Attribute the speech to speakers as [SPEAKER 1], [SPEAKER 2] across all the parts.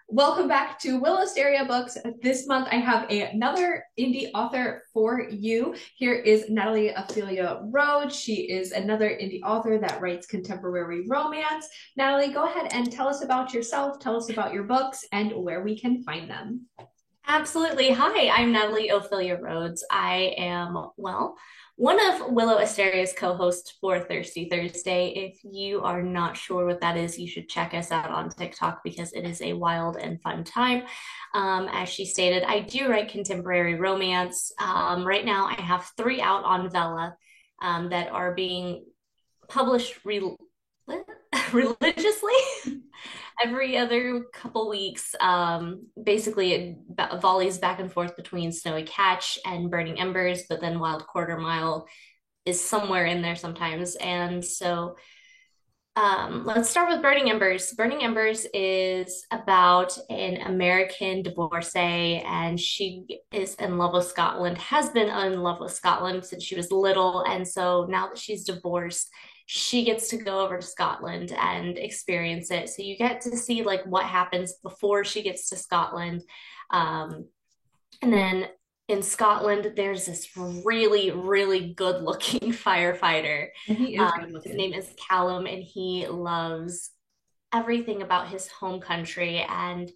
[SPEAKER 1] Welcome back to Willow Stereo Books. This month I have another indie author for you. Here is Natalie Ophelia Rhodes. She is another indie author that writes contemporary romance. Natalie, go ahead and tell us about yourself, tell us about your books, and where we can find them.
[SPEAKER 2] Absolutely. Hi, I'm Natalie Ophelia Rhodes. I am, one of Willow Asteria's co-hosts for Thirsty Thursday. If you are not sure what that is, you should check us out on TikTok because it is a wild and fun time. As she stated, I do write contemporary romance. Right now, I have three out on Vella that are being published religiously every other couple weeks. Basically, it volleys back and forth between Snowy Catch and Burning Embers, but then Wild Quarter Mile is somewhere in there sometimes. And so let's start with Burning Embers. Burning Embers is about an American divorcee, and she is in love with Scotland, has been in love with Scotland since she was little. And so now that she's divorced, she gets to go over to Scotland and experience it. So you get to see like what happens before she gets to Scotland. And then in Scotland, there's this really, really good looking firefighter.
[SPEAKER 1] And he is good
[SPEAKER 2] His
[SPEAKER 1] looking.
[SPEAKER 2] name is Callum, and he loves everything about his home country. And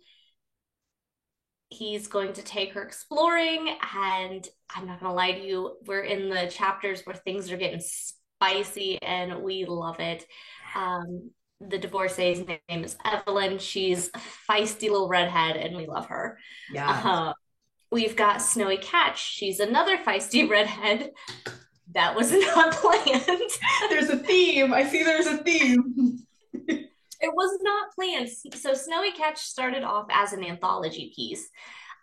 [SPEAKER 2] he's going to take her exploring. And I'm not going to lie to you, we're in the chapters where things are getting spicy, and we love it. The divorcee's name is Evelyn. She's a feisty little redhead, and we love her.
[SPEAKER 1] Yes.
[SPEAKER 2] Uh, We've got Snowy Catch. She's another feisty redhead. That was not planned.
[SPEAKER 1] There's a theme. I see there's a theme.
[SPEAKER 2] It was not planned. So Snowy Catch started off as an anthology piece.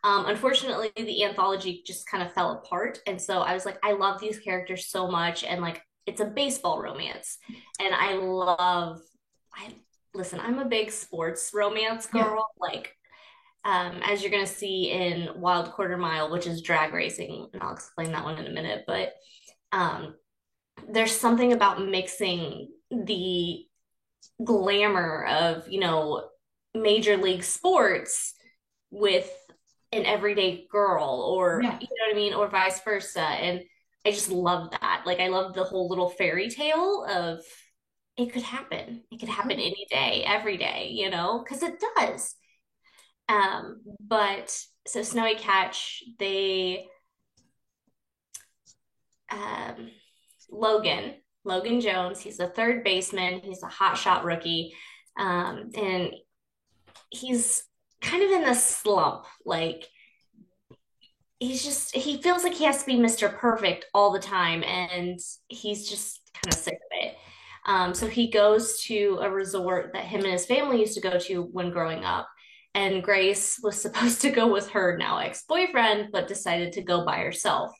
[SPEAKER 2] Unfortunately, the anthology just kind of fell apart. And so I was like, I love these characters so much. And like, it's a baseball romance. And I listen, I'm a big sports romance
[SPEAKER 1] Yeah.
[SPEAKER 2] girl. Like, as you're going to see in Wild Quarter Mile, which is drag racing. And I'll explain that one in a minute. But um, there's something about mixing the glamour of, major league sports with an everyday girl, or,
[SPEAKER 1] Yeah.
[SPEAKER 2] you know what I mean? Or vice versa. And I just love that. Like, I love the whole little fairy tale of it could happen. It could happen any day, every day, because it does. But so Snowy Catch, um, Logan, Logan Jones, he's a third baseman. He's a hotshot rookie. And he's kind of in a slump. Like, he feels like he has to be Mr. Perfect all the time. And he's just kind of sick of it. So he goes to a resort that him and his family used to go to when growing up. And Grace was supposed to go with her now ex-boyfriend, but decided to go by herself.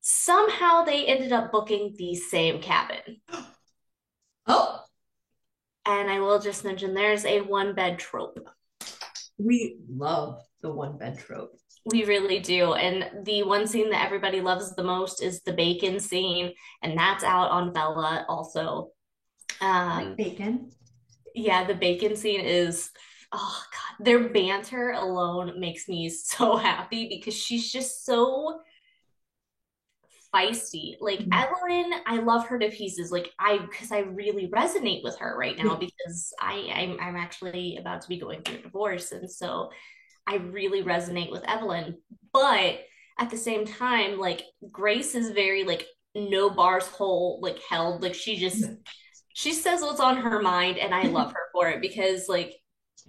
[SPEAKER 2] Somehow they ended up booking the same cabin.
[SPEAKER 1] Oh,
[SPEAKER 2] And I will just mention there's a one bed trope.
[SPEAKER 1] we love the one bed trope.
[SPEAKER 2] We really do. And the one scene that everybody loves the most is the bacon scene, and that's out on Bella also.
[SPEAKER 1] Like
[SPEAKER 2] Um,
[SPEAKER 1] bacon.
[SPEAKER 2] yeah, the bacon scene is, oh God, their banter alone makes me so happy because she's just so feisty. Like Evelyn, I love her to pieces. Because I really resonate with her right now
[SPEAKER 1] Yeah.
[SPEAKER 2] because I'm actually about to be going through a divorce, and so I really resonate with Evelyn. But at the same time, like Grace is very like no bars whole like held. Like she says what's on her mind, and I love her for it because like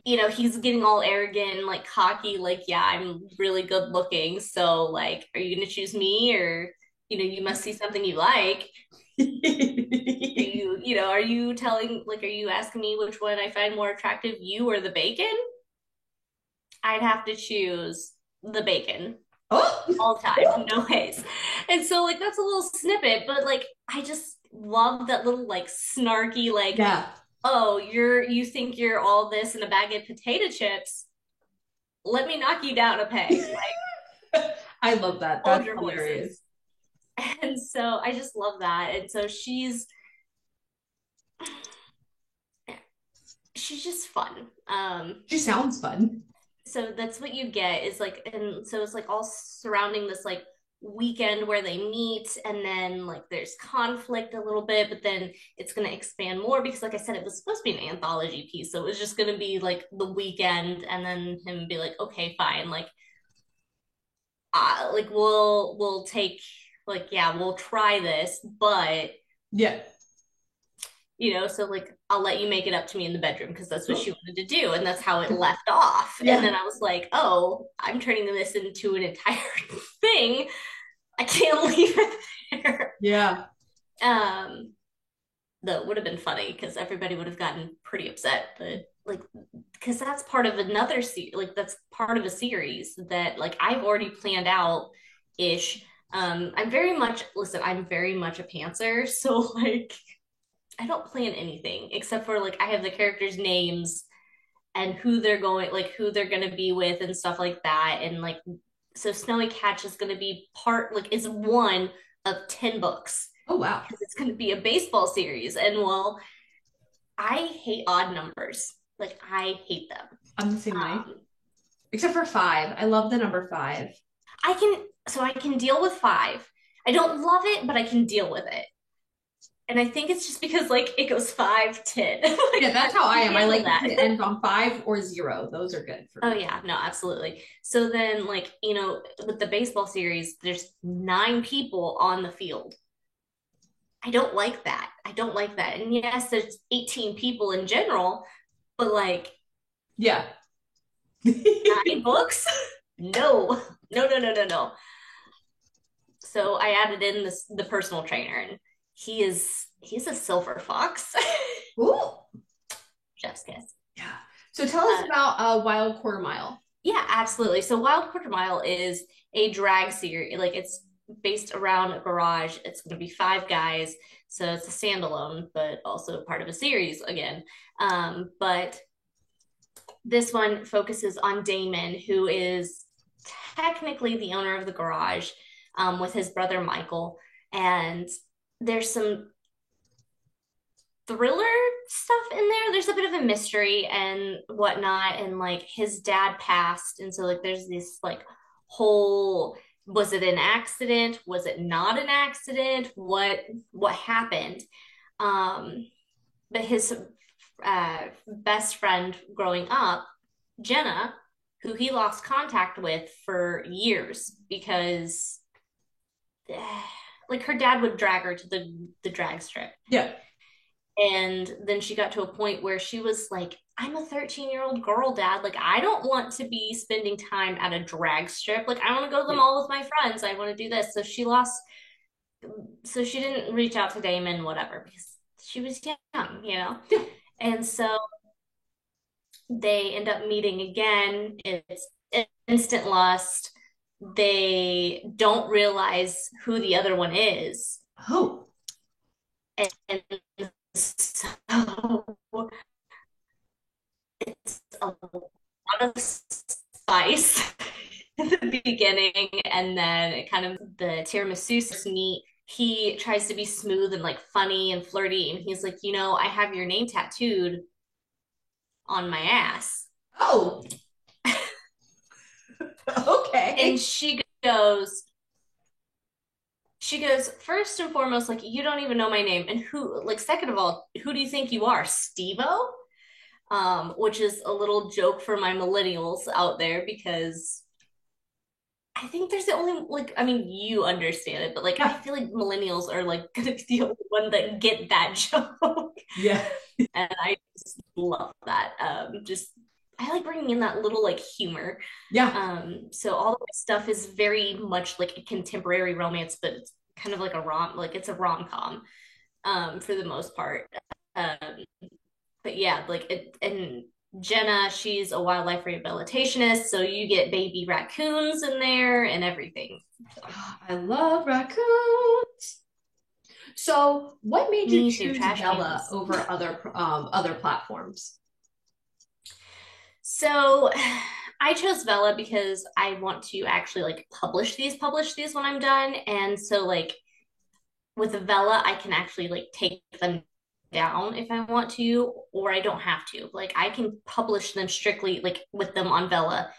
[SPEAKER 2] he's getting all arrogant and like cocky, like, yeah, I'm really good looking. So like, are you gonna choose me, or you must see something you like. Are you telling like are you asking me which one I find more attractive, you or the bacon? I'd have to choose the bacon
[SPEAKER 1] Oh,
[SPEAKER 2] all the time, no ways. And so like that's a little snippet, but like I just love that little like snarky like,
[SPEAKER 1] yeah.
[SPEAKER 2] oh, you think you're all this in a bag of potato chips. Let me knock you down a peg. Like,
[SPEAKER 1] I love that.
[SPEAKER 2] hold
[SPEAKER 1] That's
[SPEAKER 2] your
[SPEAKER 1] hilarious.
[SPEAKER 2] horses. And so I just love that. And so she's she's just fun.
[SPEAKER 1] She sounds fun.
[SPEAKER 2] So that's what you get is like, and so it's like all surrounding this like weekend where they meet, and then like there's conflict a little bit, but then it's going to expand more because like I said, it was supposed to be an anthology piece, so it was just going to be like the weekend, and then him be like, okay, fine, like we'll take, like, yeah, we'll try this, but
[SPEAKER 1] Yeah.
[SPEAKER 2] so like I'll let you make it up to me in the bedroom because that's what she wanted to do, and that's how it left off. And
[SPEAKER 1] Yeah.
[SPEAKER 2] then I was like, oh, I'm turning this into an entire thing. I can't leave it there.
[SPEAKER 1] Yeah.
[SPEAKER 2] um that would have been funny because everybody would have gotten pretty upset, but like, because that's part of another like that's part of a series that like I've already planned out ish. I'm very much, listen, I'm very much a pantser, so like I don't plan anything except for like I have the characters' names and who they're going to be with and stuff like that. And like, so Snowy Catch is going to be part, like, it's one of 10 books
[SPEAKER 1] Oh wow.
[SPEAKER 2] because it's going to be a baseball series. And well, I hate odd numbers. Like, I hate them.
[SPEAKER 1] I'm the same way.
[SPEAKER 2] Um,
[SPEAKER 1] Except for five. I love the number five.
[SPEAKER 2] I can deal with five. I don't love it, but I can deal with it. And I think it's just because like it goes 5, 10. Like,
[SPEAKER 1] Yeah, that's how I am. I like
[SPEAKER 2] that.
[SPEAKER 1] it ends on five or zero. Those are good for
[SPEAKER 2] Oh
[SPEAKER 1] me.
[SPEAKER 2] yeah, no, absolutely. So then like, with the baseball series, there's 9 people on the field. I don't like that. I don't like that. And yes, there's 18 people in general, but like
[SPEAKER 1] Yeah.
[SPEAKER 2] 9 books? No. No, no, no, no, no. So I added in the personal trainer, and he's a silver fox.
[SPEAKER 1] Ooh.
[SPEAKER 2] Chef's kiss.
[SPEAKER 1] Yeah. So tell us about Wild Quarter Mile.
[SPEAKER 2] Yeah, absolutely. So Wild Quarter Mile is a drag series. Like, it's based around a garage. It's going to be 5 guys. So it's a standalone, but also part of a series again. But this one focuses on Damon, who is technically the owner of the garage, with his brother Michael. And there's some thriller stuff in there. There's a bit of a mystery and whatnot. And like his dad passed. And so like there's this like whole, was it an accident? Was it not an accident? What happened? But his best friend growing up, Jenna, who he lost contact with for years because like her dad would drag her to the drag strip.
[SPEAKER 1] Yeah.
[SPEAKER 2] And then she got to a point where she was like, I'm a 13-year-old girl, dad. Like, I don't want to be spending time at a drag strip. Like, I want to go to the mall with my friends. I want to do this. So she didn't reach out to Damon, whatever, because she was young, And so they end up meeting again. It's instant lust. They don't realize who the other one is.
[SPEAKER 1] Oh.
[SPEAKER 2] And so it's a lot of spice in the beginning, and then it kind of the tiramisu meet. He tries to be smooth and like funny and flirty, and he's like, I have your name tattooed on my ass.
[SPEAKER 1] Oh. Okay.
[SPEAKER 2] And she goes, first and foremost, like, you don't even know my name. And second of all, who do you think you are, Steve-O? Which is a little joke for my millennials out there because I think there's the only, like, I mean, you understand it, but like, I feel like millennials are like gonna be the only one that get that joke.
[SPEAKER 1] Yeah.
[SPEAKER 2] And I just love that. I like bringing in that little like humor.
[SPEAKER 1] Yeah.
[SPEAKER 2] So all of this stuff is very much like a contemporary romance, but it's kind of like it's a rom-com, for the most part. Um, but yeah, like and Jenna, she's a wildlife rehabilitationist, so you get baby raccoons in there and everything. So.
[SPEAKER 1] I love raccoons. So, what made you choose Bella over other platforms?
[SPEAKER 2] So, I chose Vella because I want to actually like publish these when I'm done, and so like with Vella, I can actually like take them down if I want to, or I don't have to. Like I can publish them strictly like with them on Vella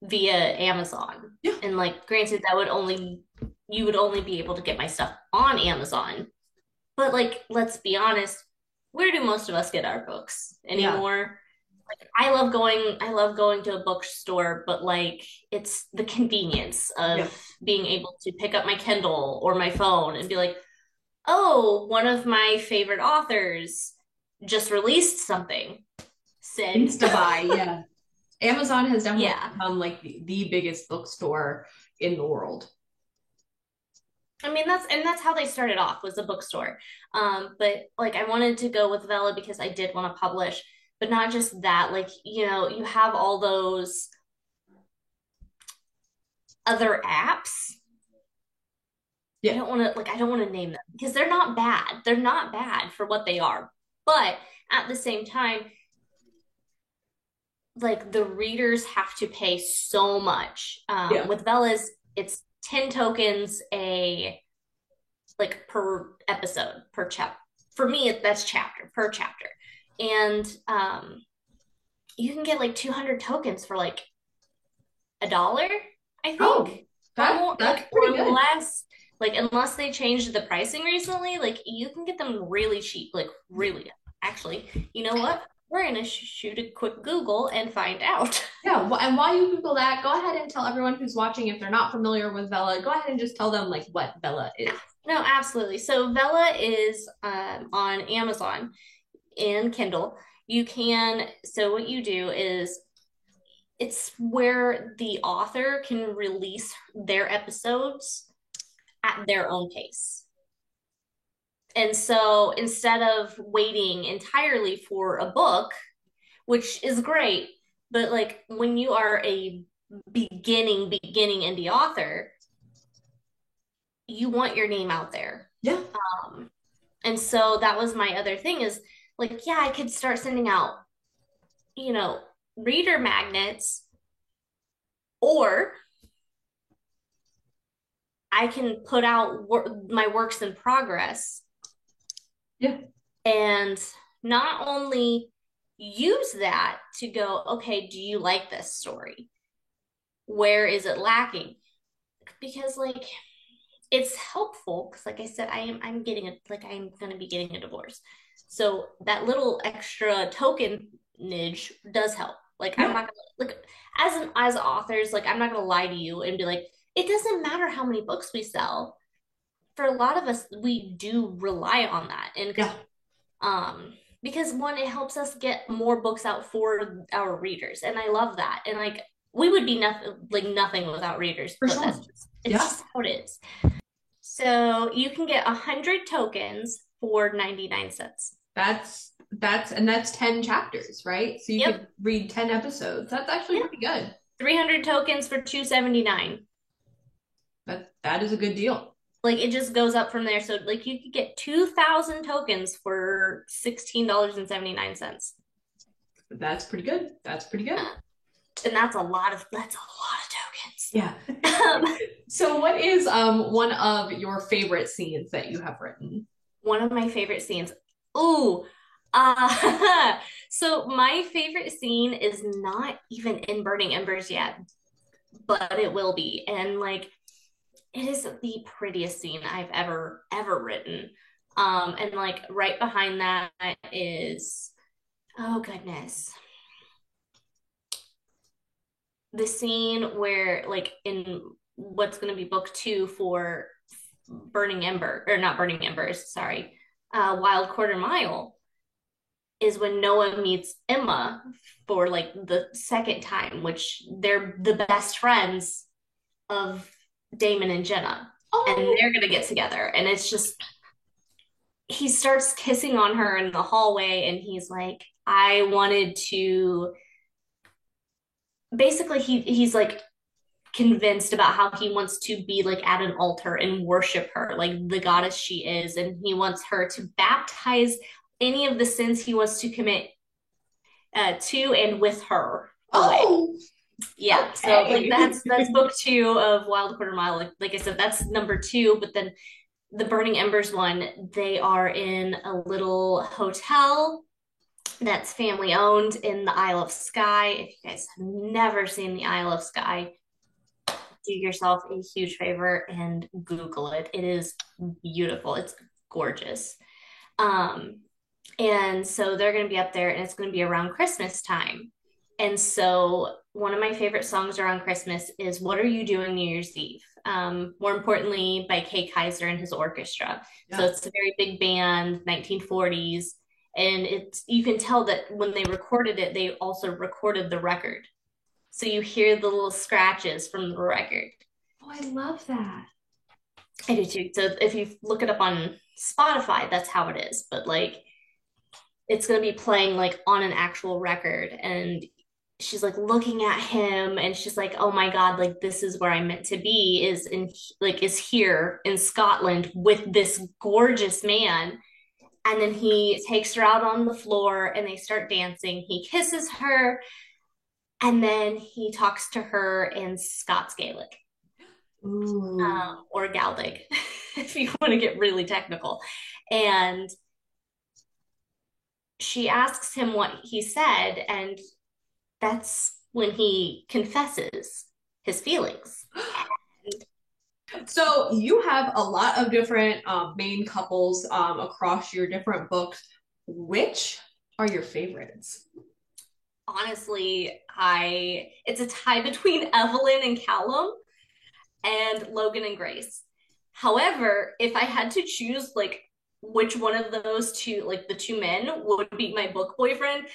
[SPEAKER 2] via Amazon.
[SPEAKER 1] Yeah.
[SPEAKER 2] And like granted that would only you would only be able to get my stuff on Amazon. But like let's be honest, where do most of us get our books
[SPEAKER 1] Yeah.
[SPEAKER 2] anymore? Like I love going to a bookstore, but like it's the convenience
[SPEAKER 1] Yeah.
[SPEAKER 2] of being able to pick up my Kindle or my phone and be like, oh, one of my favorite authors just released something. Send.
[SPEAKER 1] Insta buy. Yeah. Amazon has definitely
[SPEAKER 2] Yeah.
[SPEAKER 1] become like the biggest bookstore in the world.
[SPEAKER 2] I mean that's how they started off was a bookstore. But like I wanted to go with Vella because I did want to publish, but not just that, like, you know, you have all those other apps.
[SPEAKER 1] Yeah.
[SPEAKER 2] I don't want to name them because they're not bad. They're not bad for what they are. But at the same time, like the readers have to pay so much.
[SPEAKER 1] Yeah.
[SPEAKER 2] With Bella's, it's 10 tokens a like per episode, per chapter. For me, that's chapter per chapter. And you can get like 200 tokens for like $1, I
[SPEAKER 1] Oh,
[SPEAKER 2] think, or more,
[SPEAKER 1] that's
[SPEAKER 2] like
[SPEAKER 1] pretty
[SPEAKER 2] or
[SPEAKER 1] good.
[SPEAKER 2] less. Like unless they changed the pricing recently, like you can get them really cheap, like really. Actually, you know what? We're gonna shoot a quick Google and find out.
[SPEAKER 1] Yeah, and while you Google that, go ahead and tell everyone who's watching if they're not familiar with Vella, go ahead and just tell them like what Vella is.
[SPEAKER 2] No, absolutely. So Vella is on Amazon and Kindle. You can, so what you do is it's where the author can release their episodes at their own pace. And so instead of waiting entirely for a book, which is great, but like when you are a beginning indie author, you want your name out there.
[SPEAKER 1] Yeah.
[SPEAKER 2] Um, and so that was my other thing is like, yeah, I could start sending out, you know, reader magnets, or I can put out my works in progress
[SPEAKER 1] Yeah.
[SPEAKER 2] and not only use that to go, okay, do you like this story? Where is it lacking? Because like it's helpful because like I said, I'm getting a like I'm gonna be getting a divorce. So that little extra tokenage does help. Like I'm
[SPEAKER 1] Yeah.
[SPEAKER 2] not gonna like as authors, like I'm not gonna lie to you and be like, it doesn't matter how many books we sell. For a lot of us, we do rely on that. And
[SPEAKER 1] Yeah.
[SPEAKER 2] um because one, it helps us get more books out for our readers. And I love that. And like we would be nothing without readers,
[SPEAKER 1] For
[SPEAKER 2] but
[SPEAKER 1] sure.
[SPEAKER 2] it's
[SPEAKER 1] Yeah.
[SPEAKER 2] just how it is. So you can get 100 tokens for 99 cents.
[SPEAKER 1] That's 10 chapters, right? So you
[SPEAKER 2] Yep.
[SPEAKER 1] could read 10 episodes. That's actually
[SPEAKER 2] Yep.
[SPEAKER 1] pretty good.
[SPEAKER 2] 300 tokens for 279.
[SPEAKER 1] That is a good deal.
[SPEAKER 2] Like it just goes up from there. So like you could get 2,000 tokens for $16.79.
[SPEAKER 1] That's pretty good. That's pretty good.
[SPEAKER 2] And that's a lot of tokens.
[SPEAKER 1] Yeah. So what is one of your favorite scenes that you have written?
[SPEAKER 2] One of my favorite scenes. Ooh, so my favorite scene is not even in Burning Embers yet, but it will be. And like it is the prettiest scene I've ever written. And like right behind that is, oh goodness, the scene where like in what's going to be book 2 for Burning Ember, or not Burning Embers, sorry, Wild Quarter Mile, is when Noah meets Emma for like the second time, which they're the best friends of Damon and Jenna, and
[SPEAKER 1] Oh,
[SPEAKER 2] they're gonna get together. And it's just he starts kissing on her in the hallway, and he's like, I wanted to. Basically, he's like convinced about how he wants to be like at an altar and worship her like the goddess she is, and he wants her to baptize any of the sins he wants to commit to and with her away.
[SPEAKER 1] oh,
[SPEAKER 2] Yeah, so like
[SPEAKER 1] okay.
[SPEAKER 2] that's book 2 of Wild Quarter Mile. Like I said, that's number 2, but then The Burning Embers one, they are in a little hotel that's family owned in the Isle of Skye. If you guys have never seen the Isle of Skye, do yourself a huge favor and Google it. It is beautiful. It's gorgeous. Um, and so they're going to be up there and it's going to be around Christmas time. And so one of my favorite songs around Christmas is What Are You Doing New Year's Eve? More importantly, by Kay Kaiser and his orchestra. So
[SPEAKER 1] Yeah.
[SPEAKER 2] it's a very big band, 1940s. And it's you can tell that when they recorded it, they also recorded the record. So you hear the little scratches from the record.
[SPEAKER 1] Oh, I love that.
[SPEAKER 2] I do too. So if you look it up on Spotify, that's how it is. But like it's gonna be playing like on an actual record and she's like looking at him and she's like, oh my God, like this is where I'm meant to be, is in like is here in Scotland with this gorgeous man. And then he takes her out on the floor and they start dancing. He kisses her and then he talks to her in Scots Gaelic,
[SPEAKER 1] Ooh.
[SPEAKER 2] or Galdic, if you want to get really technical. And she asks him what he said, and that's when he confesses his feelings.
[SPEAKER 1] So you have a lot of different main couples across your different books. Which are your favorites?
[SPEAKER 2] Honestly, I it's a tie between Evelyn and Callum and Logan and Grace. However, if I had to choose like which one of those two, like the two men would be my book boyfriend,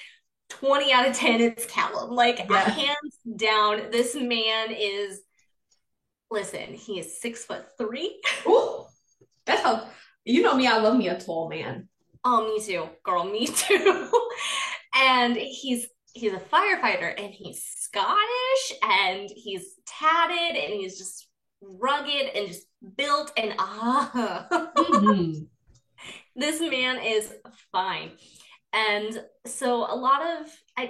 [SPEAKER 2] 20 out of 10, it's Callum. Like,
[SPEAKER 1] Yeah.
[SPEAKER 2] hands down, this man is, listen, he is 6'3".
[SPEAKER 1] Ooh, that's how you know me. I love me a tall man.
[SPEAKER 2] Oh, me too, girl, me too. And he's a firefighter and he's Scottish and he's tatted and he's just rugged and just built and
[SPEAKER 1] Hmm.
[SPEAKER 2] this man is fine. And so a lot of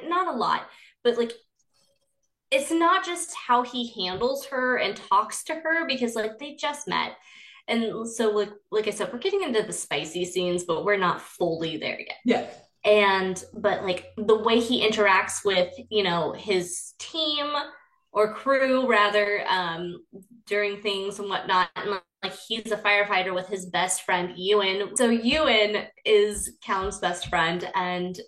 [SPEAKER 2] not a lot, but like it's not just how he handles her and talks to her because like they just met. And so like I said, we're getting into the spicy scenes, but we're not fully there yet.
[SPEAKER 1] Yeah.
[SPEAKER 2] And but like the way he interacts with, his team or crew rather, during things and whatnot. And like he's a firefighter with his best friend Ewan. So Ewan is Callum's best friend, and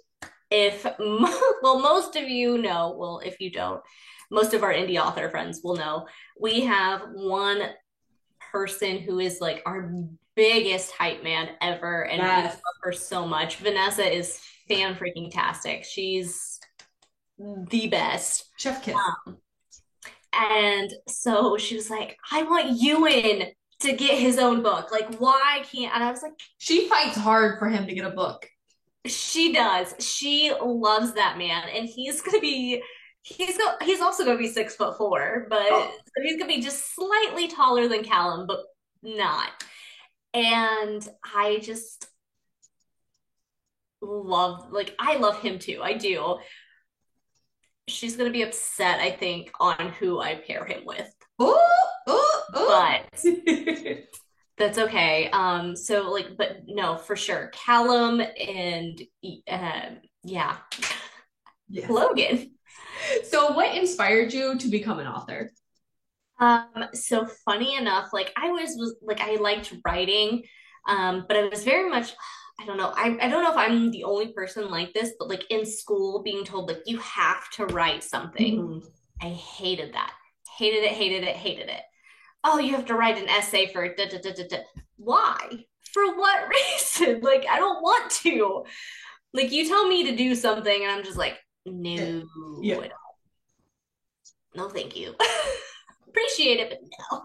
[SPEAKER 2] if well, most of you know, well, if you don't, most of our indie author friends will know, we have one person who is like our biggest hype man ever, and we love
[SPEAKER 1] Yes.
[SPEAKER 2] her so much. Vanessa is fan freaking tastic. She's the best.
[SPEAKER 1] Chef kiss.
[SPEAKER 2] And so she was like, I want Ewan to get his own book. Like, why can't? And I was like,
[SPEAKER 1] She fights hard for him to get a book.
[SPEAKER 2] she does. She loves that man, and he's also gonna be 6'4", but
[SPEAKER 1] Oh,
[SPEAKER 2] so he's gonna be just slightly taller than Callum, but not. And I just I love him too. I do. She's gonna be upset, I think, on who I pair him with,
[SPEAKER 1] oh, oh, oh.
[SPEAKER 2] but that's okay. So like, but no, for sure, Callum and yeah,
[SPEAKER 1] Yes.
[SPEAKER 2] Logan.
[SPEAKER 1] So, what inspired you to become an author?
[SPEAKER 2] So funny enough, like was like I liked writing, but I was very much, I don't know, I don't know if I'm the only person like this, but like in school being told like you have to write something.
[SPEAKER 1] Mhm.
[SPEAKER 2] I hated that. Hated it, hated it, hated it. Oh, you have to write an essay for da, da, da, da, da. Why? For what reason? Like, I don't want to. Like, you tell me to do something, and I'm just like,
[SPEAKER 1] Yeah.
[SPEAKER 2] no,
[SPEAKER 1] Yeah.
[SPEAKER 2] no, thank you. Appreciate it, but no.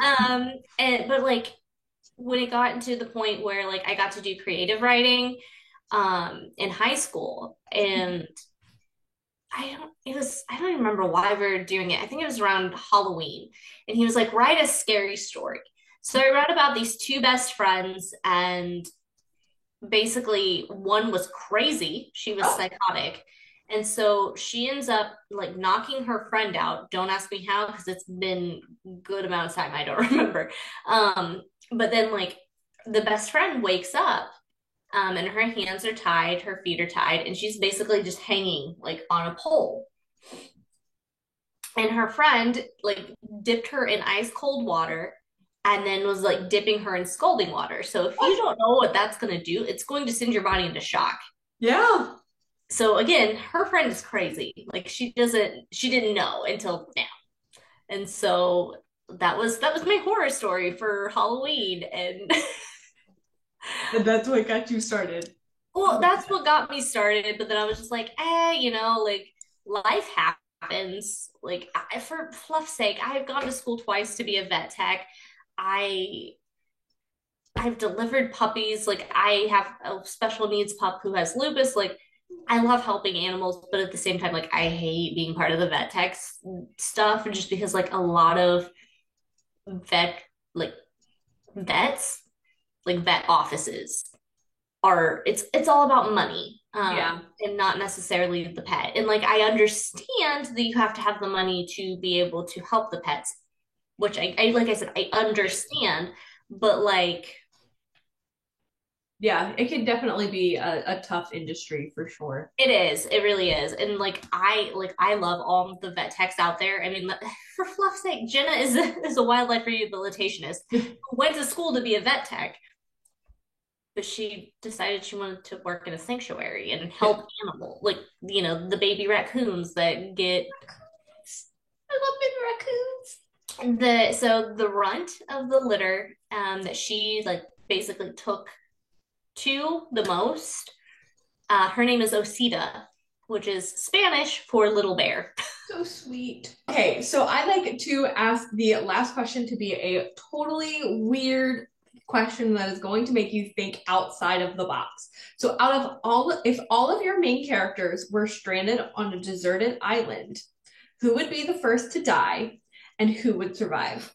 [SPEAKER 1] Oh.
[SPEAKER 2] And but like when it got into the point where like I got to do creative writing, in high school, and I don't even remember why we were doing it. I think it was around Halloween. And he was like, write a scary story. So I wrote about these two best friends, and basically one was crazy. She was
[SPEAKER 1] Oh.
[SPEAKER 2] psychotic. And so she ends up like knocking her friend out. Don't ask me how, because it's been a good amount of time. I don't remember. Um, But then like the best friend wakes up, and her hands are tied, her feet are tied, and she's basically just hanging like on a pole. And her friend like dipped her in ice cold water and then was like dipping her in scalding water. So if you
[SPEAKER 1] What?
[SPEAKER 2] don't know what that's going to do, it's going to send your body into shock.
[SPEAKER 1] Yeah.
[SPEAKER 2] So again, her friend is crazy. Like she didn't know until now. And so that was my horror story for Halloween. And
[SPEAKER 1] And that's what got you started.
[SPEAKER 2] well, that's what got me started. But then I was just like, like life happens. Like for fluff's sake, I've gone to school twice to be a vet tech. I I've delivered puppies. Like I have a special needs pup who has lupus. Like I love helping animals, but at the same time, like I hate being part of the vet tech stuff, just because like a lot of vet like vets, like vet offices are it's all about money,
[SPEAKER 1] Yeah.
[SPEAKER 2] and not necessarily the pet. And like I understand that you have to have the money to be able to help the pets, which I like I said, I understand, but like
[SPEAKER 1] Yeah, it can definitely be a tough industry for sure.
[SPEAKER 2] it is. It really is. And like I love all the vet techs out there. I mean, for fluff's sake, Jenna is is a wildlife rehabilitationist who went to school to be a vet tech, but she decided she wanted to work in a sanctuary and
[SPEAKER 1] Yeah.
[SPEAKER 2] help animals, like the baby raccoons that get
[SPEAKER 1] I love baby
[SPEAKER 2] the runt of the litter, that she like basically took to the most. Her name is Osita, which is Spanish for little bear.
[SPEAKER 1] So sweet. Okay, so I like to ask the last question to be a totally weird question that is going to make you think outside of the box. So out of if all of your main characters were stranded on a deserted island, who would be the first to die and who would survive?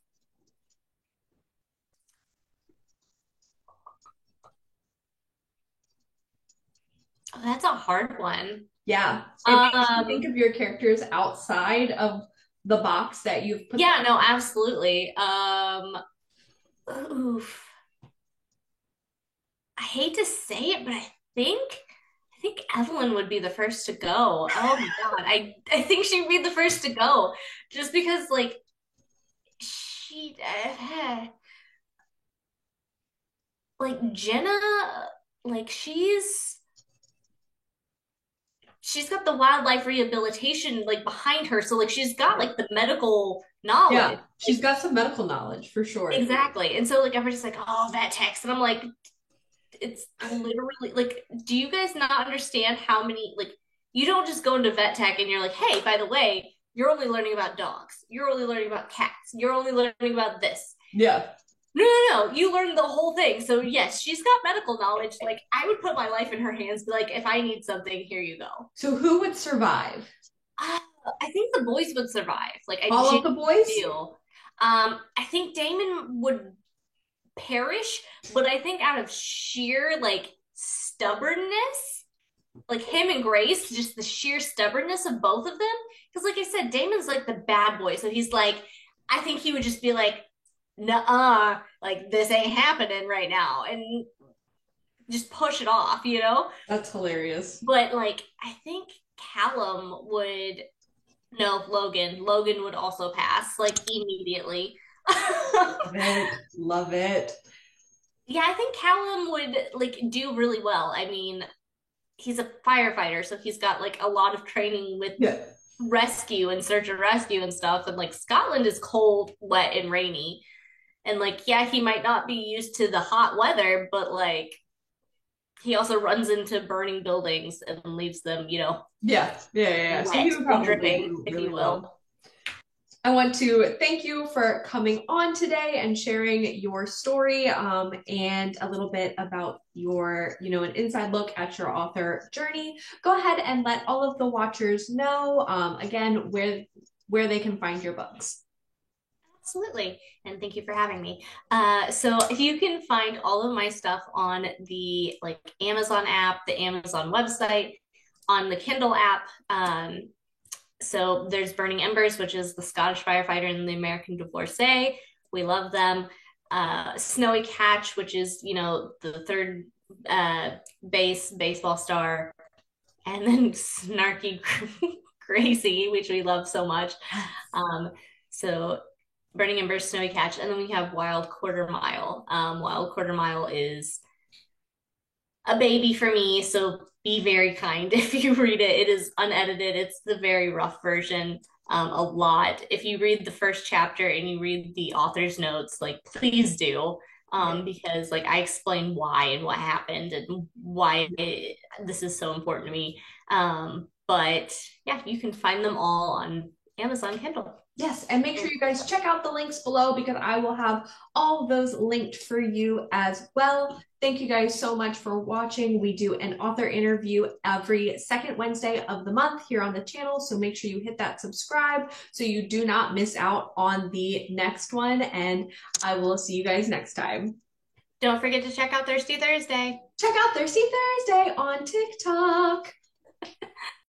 [SPEAKER 2] Oh, that's a hard one.
[SPEAKER 1] Yeah, it makes you think
[SPEAKER 2] Um,
[SPEAKER 1] of your characters outside of the box that you've put them.
[SPEAKER 2] yeah, no, absolutely. Oof. I hate to say it, but I think Evelyn would be the first to go. Oh my God. I think she'd be the first to go just because like she like Jenna, like she's got the wildlife rehabilitation like behind her, so like she's got like the medical
[SPEAKER 1] Yeah,
[SPEAKER 2] knowledge.
[SPEAKER 1] she's got some medical knowledge for sure.
[SPEAKER 2] Exactly. And so like everybody's like, oh, that text. And I'm like, it's literally like, do you guys not understand how many like you don't just go into vet tech and you're like, hey, by the way, you're only learning about dogs. You're only learning about cats. You're only learning about this.
[SPEAKER 1] Yeah.
[SPEAKER 2] No, no, no. You learn the whole thing. So yes, she's got medical knowledge. Like I would put my life in her hands, be like, if I need something, here you go.
[SPEAKER 1] So who would survive?
[SPEAKER 2] Uh, I think the boys would survive. Like I
[SPEAKER 1] All of
[SPEAKER 2] genuinely
[SPEAKER 1] the boys?
[SPEAKER 2] feel. I think Damon would perish, but I think out of sheer like stubbornness, like him and Grace, just the sheer stubbornness of both of them. Because, like I said, Damon's like the bad boy. So he's like, I think he would just be like, nah, like this ain't happening right now. And just push it off.
[SPEAKER 1] That's hilarious.
[SPEAKER 2] But, like, I think Callum would, no, Logan. Logan would also pass, like, immediately.
[SPEAKER 1] Love it. Love it.
[SPEAKER 2] Yeah, I think Callum would like do really well. I mean, he's a firefighter, so he's got like a lot of training with
[SPEAKER 1] Yeah.
[SPEAKER 2] rescue and search and rescue and stuff. And like Scotland is cold, wet, and rainy. And like, yeah, he might not be used to the hot weather, but like he also runs into burning buildings and leaves them,
[SPEAKER 1] Yeah. Yeah. Yeah. Yeah. So he
[SPEAKER 2] wet
[SPEAKER 1] would
[SPEAKER 2] and
[SPEAKER 1] probably
[SPEAKER 2] dripping,
[SPEAKER 1] do
[SPEAKER 2] if
[SPEAKER 1] really
[SPEAKER 2] you will.
[SPEAKER 1] well. I want to thank you for coming on today and sharing your story, and a little bit about an inside look at your author journey. Go ahead and let all of the watchers know, again, where they can find your books.
[SPEAKER 2] Absolutely. And thank you for having me. So you can find all of my stuff on the like Amazon app, the Amazon website, on the Kindle app. So there's Burning Embers, which is the Scottish firefighter and the American divorcee. We love them. Snowy Catch, which is, you know, the third baseball star, and then Snarky Crazy, which we love so much. Um, so Burning Embers, Snowy Catch, and then we have Wild Quarter Mile. Wild Quarter Mile is a baby for me, so be very kind if you read it. It is unedited. It's the very rough version. A lot. If you read the first chapter and you read the author's notes, like please do, because like I explain why and what happened and why this is so important to me. But yeah, you can find them all on Amazon Kindle.
[SPEAKER 1] Yes, and make sure you guys check out the links below because I will have all of those linked for you as well. Thank you guys so much for watching. We do an author interview every second Wednesday of the month here on the channel, so make sure you hit that subscribe so you do not miss out on the next one, and I will see you guys next time.
[SPEAKER 2] Don't forget to check out Thirsty Thursday.
[SPEAKER 1] Check out Thirsty Thursday on TikTok.